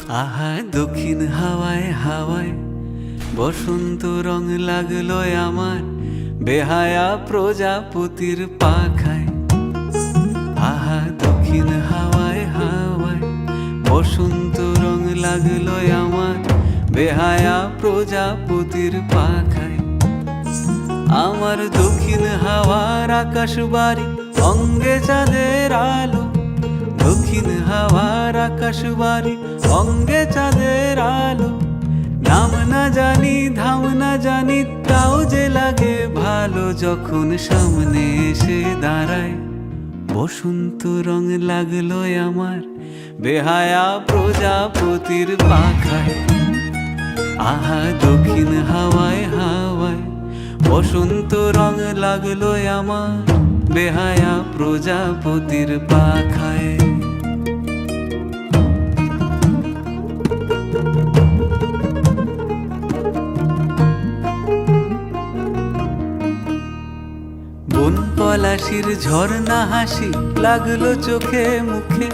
আহা দক্ষিণ হাওয়ায় হাওয়ায় বসন্ত রং লাগলো আমার বেহায়া প্রজাপতির পাখায়। আহা দক্ষিণ হাওয়ায় হাওয়ায় বসন্ত রং লাগলো আমার বেহায়া প্রজাপতির পাখায়। আমার দক্ষিণ হাওয়ার আকাশ বাড়ি অঙ্গে চাঁদের আলো, দক্ষিণ হাওয়ার আকাশ বাড়ি অঙ্গে চাঁদের আলো। নাম না জানি ধাম না জানি তাও যে লাগে ভালো যখন সামনে এসে দাঁড়ায়। বসন্ত রং লাগলো আমার বেহায়া প্রজাপতির পাখায়। আহা দক্ষিণ হাওয়ায় হাওয়ায় বসন্ত রং লাগলো আমার বেহায়া প্রজাপতির পাখায়। বন পলাশির ঝর্ণা হাসি লাগলো চোখে মুখে,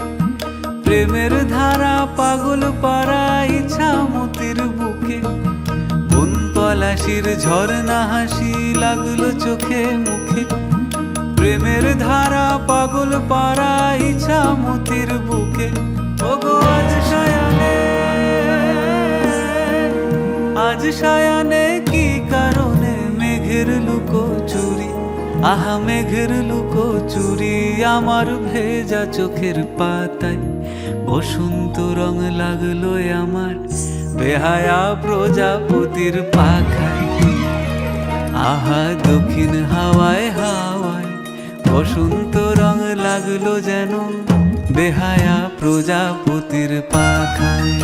প্রেমের ধারা পাগল পাড়া ইছামতির বুকে। বন পলাশির ঝর্ণা হাসি লাগলো চোখে মুখে, প্রেমের ধারা পাগল পাড়া ইছামতির বুকে। ওগো আজ সায়ানে, আজ সায়ানে কি কারণে মেঘের লুকো চুরি, আহা মেঘের লুকো চুরি আমার ভেজা চোখের পাতায়। বসন্ত রং লাগলো আমার বেহায়া প্রজাপতির পাখায়। আহা দক্ষিণ হাওয়ায় হাওয়ায় বসন্ত রং লাগলো যেন বেহায়া প্রজাপতির পাখায়।